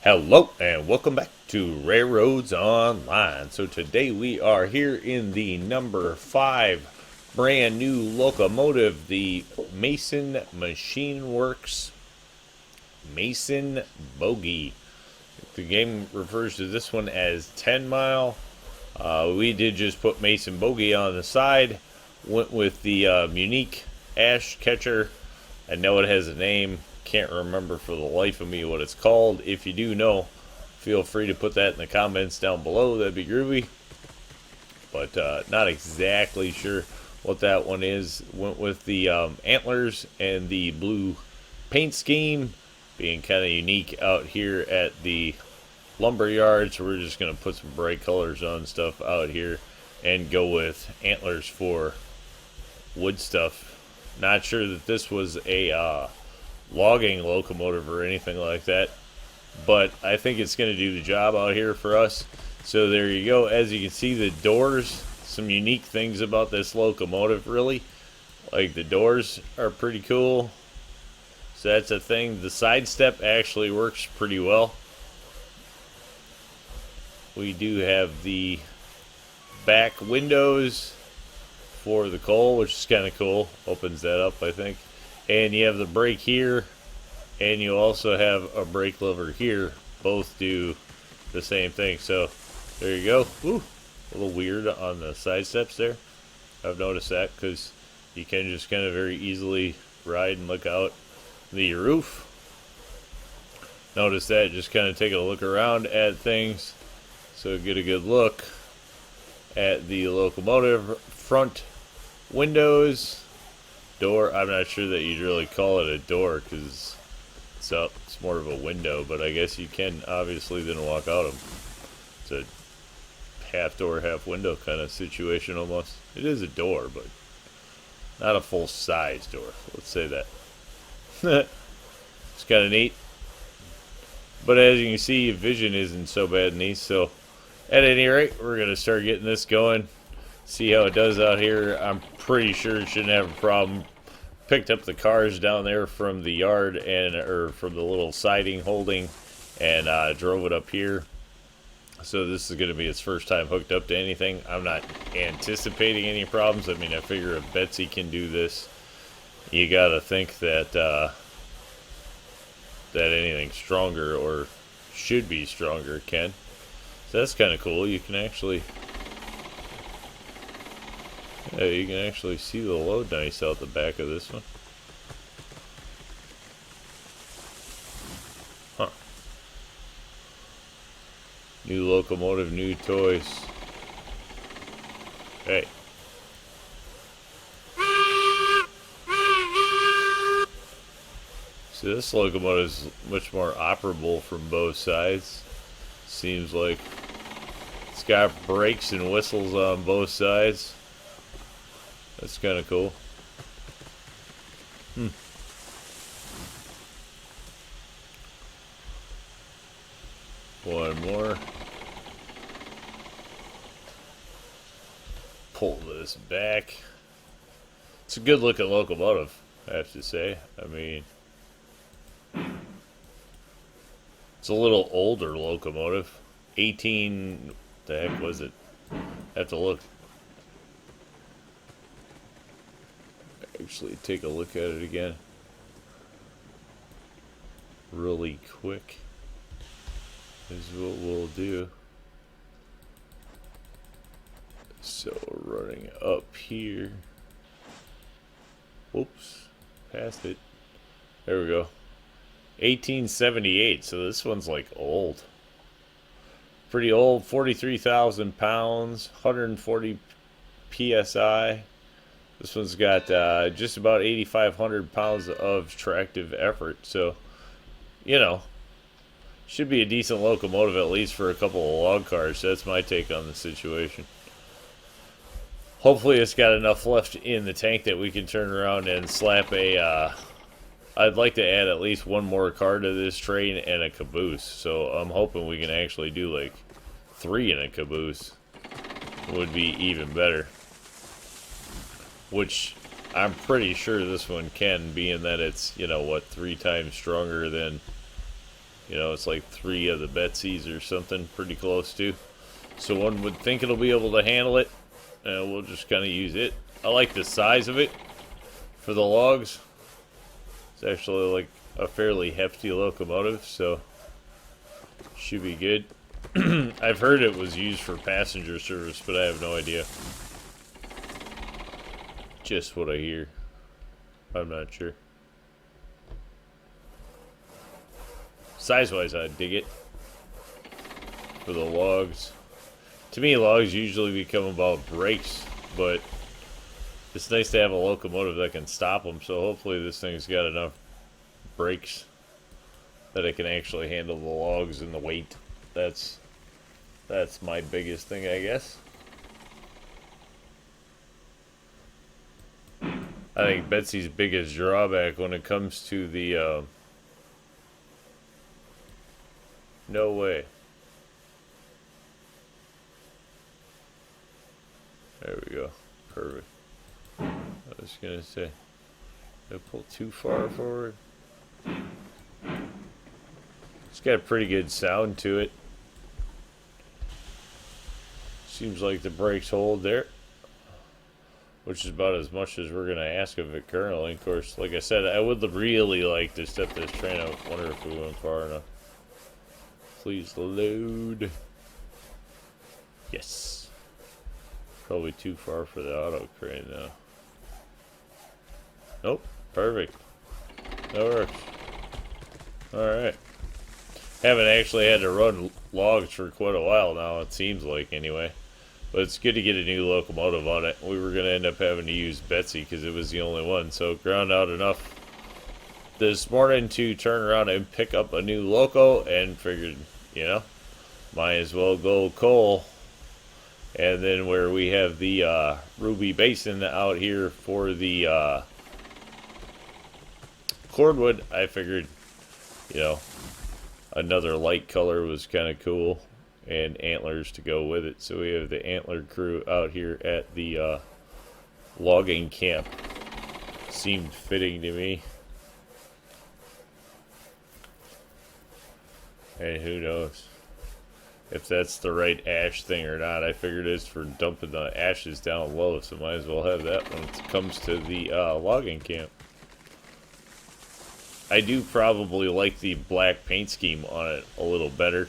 Hello and welcome back to RailRoads Online. So today we are here in the number 5 brand new locomotive, the Mason Machine Works Mason Bogie. The game refers to this one as 10 mile. We did just put Mason Bogie on the side. Went with the unique ash catcher. I know it has a name. Can't remember for the life of me what it's called. If you do know, feel free to put that in the comments down below. That'd be groovy. But not exactly sure what that one is. Went with the antlers and the blue paint scheme, being kind of unique out here at the lumber yard. So we're just going to put some bright colors on stuff out here and go with antlers for wood stuff. Not sure that this was a logging locomotive or anything like that, but I think it's going to do the job out here for us. So there you go. As you can see, the doors, some unique things about this locomotive, really. Like the doors are pretty cool. So that's a thing. The side step actually works pretty well. We do have the back windows for the coal, which is kind of cool. Opens that up, I think. And you have the brake here, and you also have a brake lever here. Both do the same thing. So there you go. Ooh, a little weird on the side steps there. I've noticed that because you can just kind of very easily ride and look out the roof. Notice that, just kind of take a look around at things. So get a good look at the locomotive. Front windows. Door, I'm not sure that you'd really call it a door because it's up. It's more of a window, but I guess you can obviously then walk out of them. It's a half door, half window kind of situation almost. It is a door, but not a full size door. Let's say that. It's kind of neat. But as you can see, vision isn't so bad in these. So at any rate, we're going to start getting this going. See how it does out here. I'm pretty sure it shouldn't have a problem. Picked up the cars down there from the yard or from the little siding holding and drove it up here. So this is going to be its first time hooked up to anything. I'm not anticipating any problems. I mean, I figure if Betsy can do this, you got to think that that anything stronger or should be stronger can. So that's kind of cool. You can actually see the load nice out the back of this one. Huh. New locomotive, new toys. Hey. So this locomotive is much more operable from both sides. Seems like it's got brakes and whistles on both sides. That's kind of cool. One more. Pull this back. It's a good looking locomotive, I have to say. I mean, it's a little older locomotive. 18, the heck was it? I have to look. Actually take a look at it again really quick is what we'll do. So running up here, whoops, past it, there we go. 1878, so this one's like old, pretty old. 43,000 pounds, 140 psi. This one's got just about 8,500 pounds of tractive effort. So, you know, should be a decent locomotive at least for a couple of log cars. That's my take on the situation. Hopefully it's got enough left in the tank that we can turn around and slap a... I'd like to add at least one more car to this train and a caboose. So I'm hoping we can actually do like 3 in a caboose. Would be even better. Which I'm pretty sure this one can, being that it's, you know, what, 3 times stronger than You know, it's like 3 of the Betsy's or something, pretty close to. So one would think it'll be able to handle it, and we'll just kind of use it. I like the size of it for the logs. It's actually like a fairly hefty locomotive, so should be good. I've heard it was used for passenger service, but I have no idea. Just what I hear. I'm not sure. Size-wise, I dig it. For the logs. To me, logs usually become about brakes, but it's nice to have a locomotive that can stop them, so hopefully this thing's got enough brakes that it can actually handle the logs and the weight. That's my biggest thing, I guess. I think Betsy's biggest drawback when it comes to the no way. There we go. Perfect. I was gonna say, did I pull too far forward? It's got a pretty good sound to it. Seems like the brakes hold there, which is about as much as we're gonna ask of it currently. Of course, like I said, I would really like to step this train out. Wonder if we went far enough. Please load. Yes. Probably too far for the auto crane now. Nope. Perfect. That works. Alright. Haven't actually had to run logs for quite a while now, it seems like, anyway. But it's good to get a new locomotive on it. We were going to end up having to use Betsy because it was the only one. So ground out enough this morning to turn around and pick up a new loco, and figured, you know, might as well go coal. And then where we have the Ruby Basin out here for the cordwood, I figured, you know, another light color was kind of cool, and antlers to go with it. So we have the antler crew out here at the logging camp. Seemed fitting to me. And who knows if that's the right ash thing or not. I figured it's for dumping the ashes down low, so might as well have that when it comes to the logging camp. I do probably like the black paint scheme on it a little better,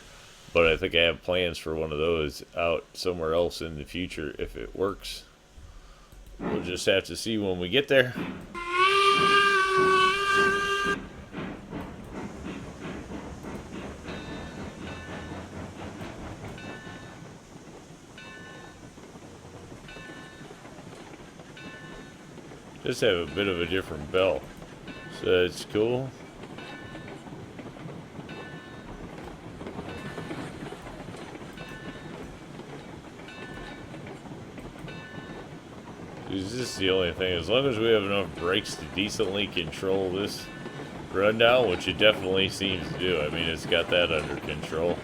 but I think I have plans for one of those out somewhere else in the future if it works. We'll just have to see when we get there. Just have a bit of a different bell, so it's cool. Is this the only thing? As long as we have enough brakes to decently control this rundown, which it definitely seems to do. I mean, it's got that under control.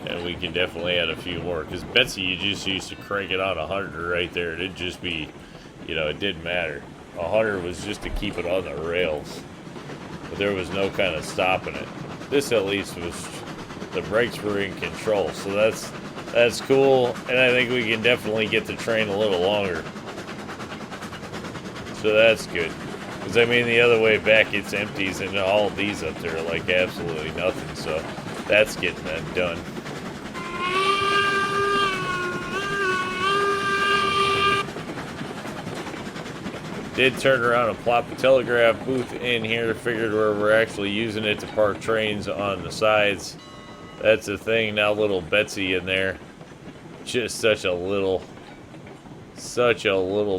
And we can definitely add a few more. Because Betsy, you just used to crank it on 100 right there. It'd just be, you know, it didn't matter. 100 was just to keep it on the rails. But there was no kind of stopping it. This at least was, the brakes were in control. So that's cool. And I think we can definitely get the train a little longer. So that's good. Because I mean, the other way back, it's empties, and all of these up there are like absolutely nothing. So that's getting that done. Did turn around and plop a telegraph booth in here. Figured where we're actually using it to park trains on the sides. That's the thing. Now little Betsy in there. Just such a little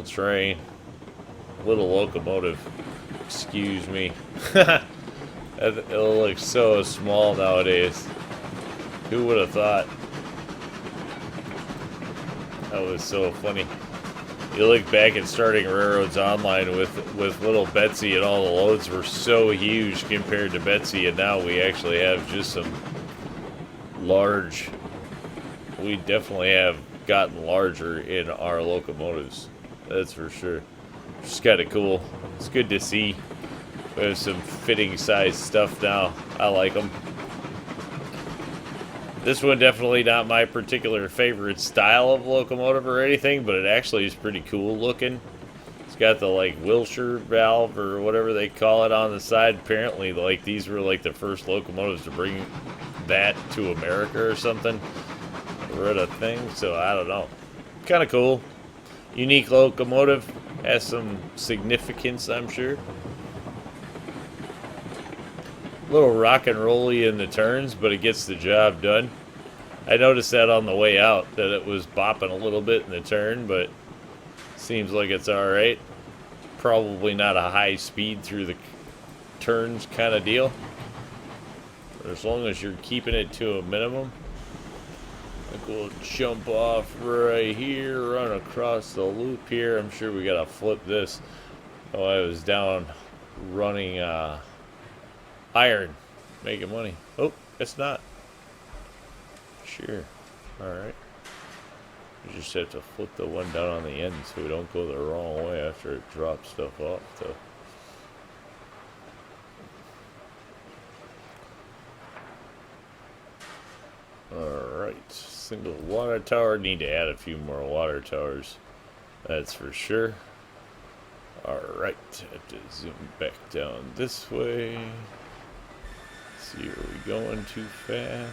train. Little locomotive. Excuse me. It looks so small nowadays. Who would have thought? That was so funny. You look back at starting RailRoads Online with little Betsy, and all the loads were so huge compared to Betsy, and now we actually have just some large. We definitely have gotten larger in our locomotives. That's for sure. It's kind of cool. It's good to see. We have some fitting size stuff now. I like them. This one definitely not my particular favorite style of locomotive or anything, but it actually is pretty cool looking. It's got the like Wilshire valve or whatever they call it on the side. Apparently, like these were like the first locomotives to bring that to America or something. I read a thing, so I don't know. Kind of cool. Unique locomotive. Has some significance, I'm sure. A little rock and rolly in the turns, but it gets the job done. I noticed that on the way out, that it was bopping a little bit in the turn, but seems like it's alright. Probably not a high speed through the turns kind of deal. But as long as you're keeping it to a minimum. I think we'll jump off right here, run across the loop here. I'm sure we gotta flip this. Oh, I was down running iron, making money. Oh, it's not. Sure. Alright. You just have to flip the one down on the end so we don't go the wrong way after it drops stuff off, though. Alright. Single water tower. Need to add a few more water towers. That's for sure. Alright. Have to zoom back down this way. See, are we going too fast?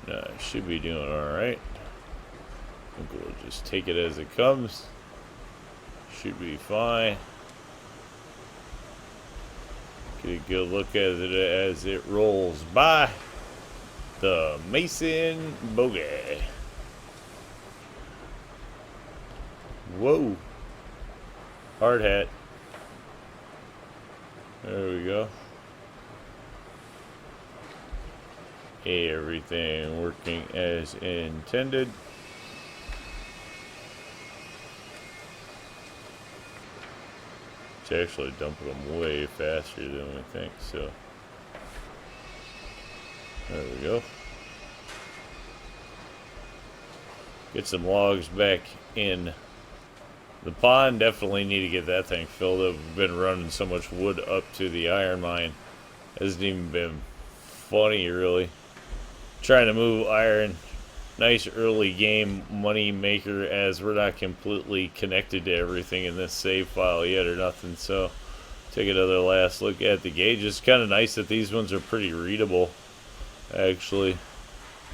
No, I should be doing alright. I think we'll just take it as it comes. Should be fine. Get a good look at it as it rolls by. The Mason Bogie. Whoa. Hard hat. There we go. Everything working as intended. It's actually dumping them way faster than we think, so. There we go. Get some logs back in the pond. Definitely need to get that thing filled up. We've been running so much wood up to the iron mine. Hasn't even been funny, really. Trying to move iron. Nice early game money maker, as we're not completely connected to everything in this save file yet or nothing. So take another last look at the gauge. It's kind of nice that these ones are pretty readable, actually.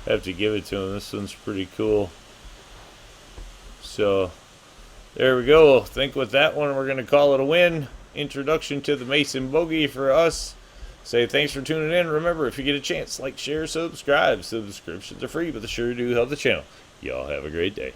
Have to give it to them. This one's pretty cool. So there we go. I think with that one we're going to call it a win. Introduction to the Mason Bogie for us. Say thanks for tuning in. Remember, if you get a chance, like, share, subscribe. Subscriptions are free, but they sure do help the channel. Y'all have a great day.